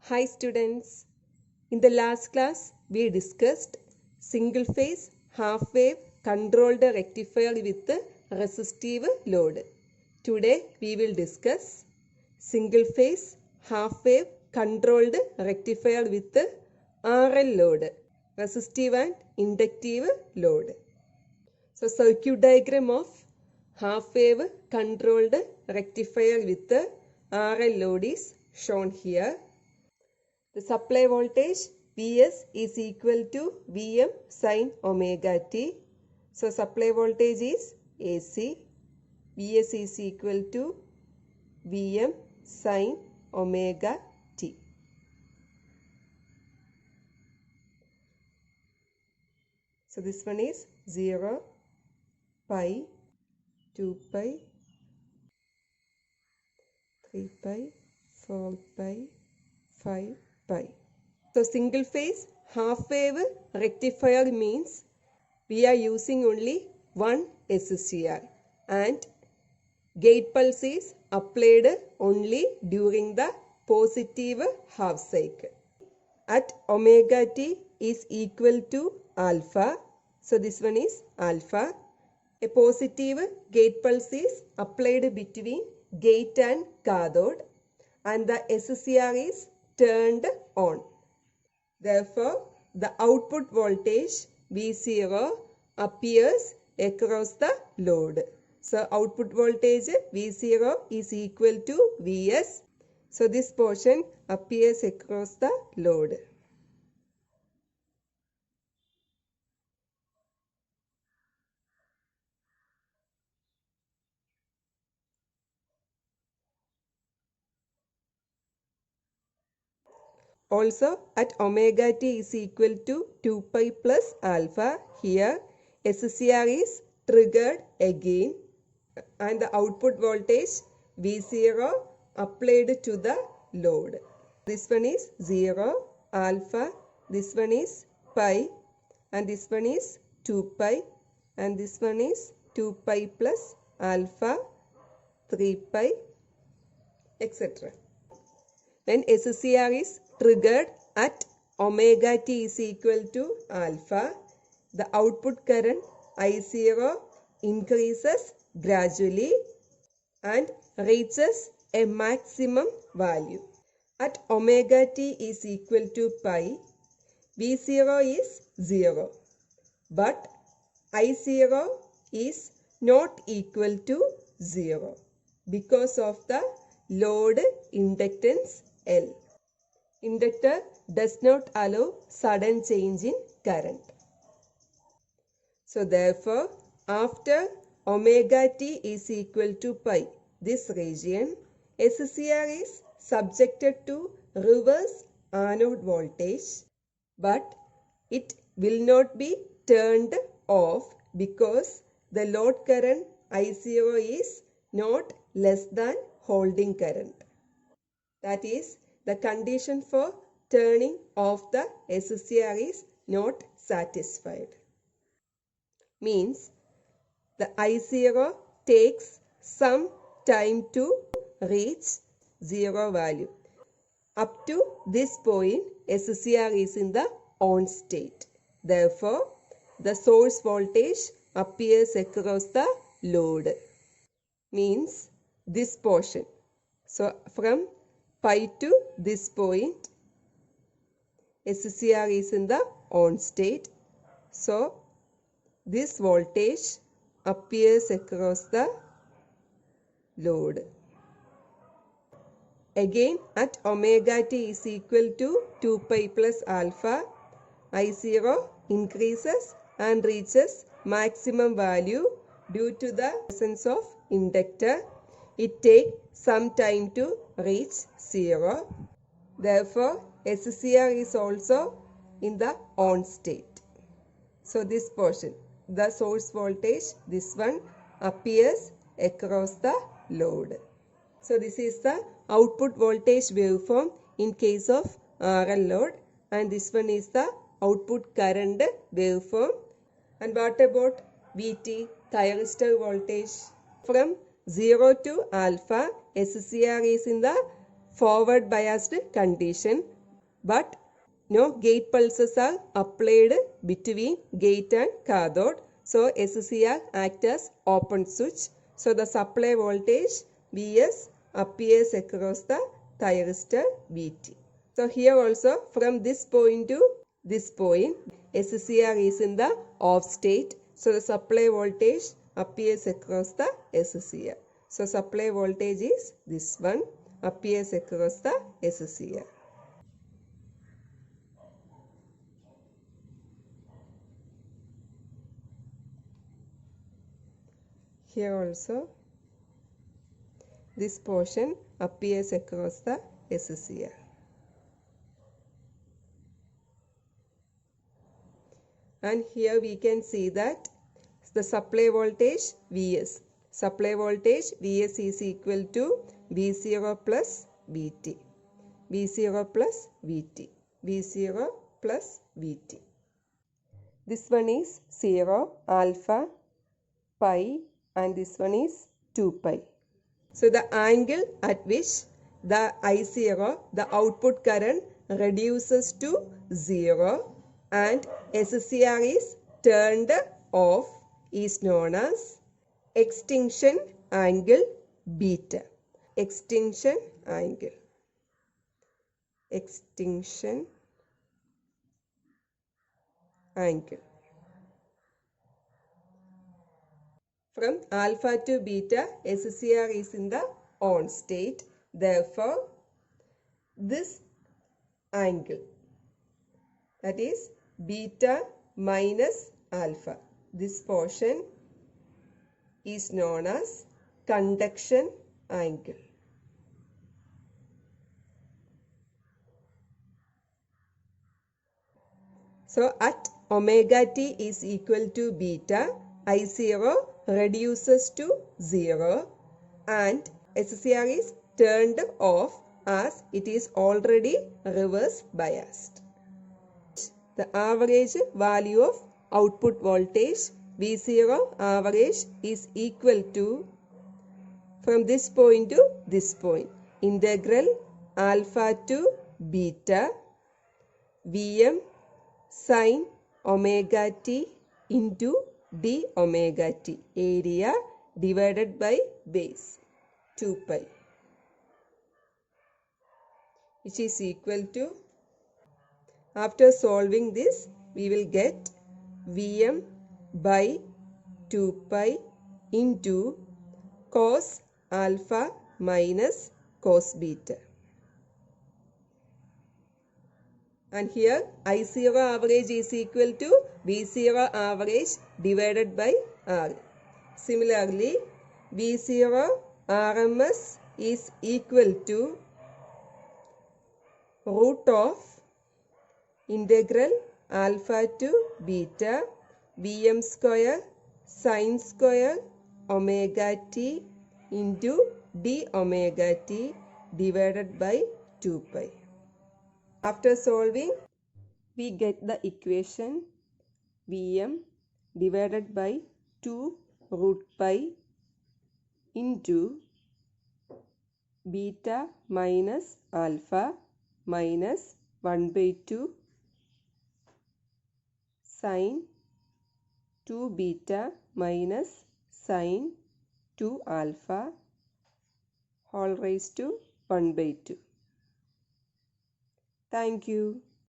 Hi students, in the last class we discussed single phase half wave controlled rectifier with resistive load. Today we will discuss single phase half wave controlled rectifier with RL load, resistive and inductive load. So circuit diagram of half wave controlled rectifier with RL load is shown here. The supply voltage Vs is equal to Vm sin omega t. So supply voltage is AC. Vs is equal to Vm sin omega t. So this one is 0, pi, 2 pi, 3 pi, 4 pi, 5 pi. So single phase half wave rectifier means we are using only one SCR and gate pulse is applied only during the positive half cycle. At omega t is equal to alpha. So this one is alpha. A positive gate pulse is applied between gate and cathode and the SCR is turned on. Therefore, the output voltage V0 appears across the load. So, output voltage V0 is equal to Vs. So, this portion appears across the load. Also, at omega t is equal to 2 pi plus alpha, here SCR is triggered again and the output voltage V0 applied to the load. This one is 0, alpha, this one is pi and this one is 2 pi and this one is 2 pi plus alpha, 3 pi, etc. When SCR is triggered at omega t is equal to alpha, the output current I0 increases gradually and reaches a maximum value. At omega t is equal to pi, V0 is 0, but I0 is not equal to 0 because of the load inductance L. Inductor does not allow sudden change in current. So therefore, after omega t is equal to pi, this region, SCR is subjected to reverse anode voltage, but it will not be turned off because the load current I0 is not less than holding current. That is, the condition for turning off the SCR is not satisfied. Means the I0 takes some time to reach 0 value. Up to this point, SCR is in the on state. Therefore, the source voltage appears across the load. Means this portion. So from pi to this point, SCR is in the on state. So this voltage appears across the load. Again, at omega t is equal to 2 pi plus alpha, I0 increases and reaches maximum value due to the presence of inductor. It takes some time to reach 0. Therefore, SCR is also in the on state. So this portion, the source voltage, this one appears across the load. So this is the output voltage waveform in case of RL load and this one is the output current waveform. And what about VT, thyristor voltage? From 0 to alpha, SCR is in the forward biased condition but no gate pulses are applied between gate and cathode. So SCR acts as open switch. So the supply voltage Vs appears across the thyristor Vt. So here also from this point to this point SCR is in the off state. So the supply voltage appears across the SCR. So supply voltage is this one, appears across the SCR. Here also this portion appears across the SCR. And here we can see that the supply voltage Vs. Supply voltage Vs is equal to V0 plus Vt. V0 plus Vt. V0 plus Vt. This one is 0, alpha, pi, and this one is 2 pi. So the angle at which the I0, the output current reduces to 0 and SCR is turned off is known as extinction angle beta. Extinction angle. Extinction angle. From alpha to beta, SCR is in the on state. Therefore, this angle, that is beta minus alpha, this portion is known as conduction angle. So at omega t is equal to beta, I0 reduces to 0 and SCR is turned off as it is already reverse biased. The average value of output voltage V0 average is equal to, from this point to this point, integral alpha to beta Vm sin omega t into d omega t, area divided by base 2 pi, which is equal to, after solving this we will get Vm by 2 pi into cos alpha minus cos beta. And here I0 average is equal to V0 average divided by R. Similarly, V0 RMS is equal to root of integral alpha to beta Vm square sin square omega t into d omega t divided by 2 pi. After solving, we get the equation Vm divided by 2 root pi into beta minus alpha minus 1 by 2 sin 2 beta minus sin 2 alpha whole raised to 1 by 2. Thank you.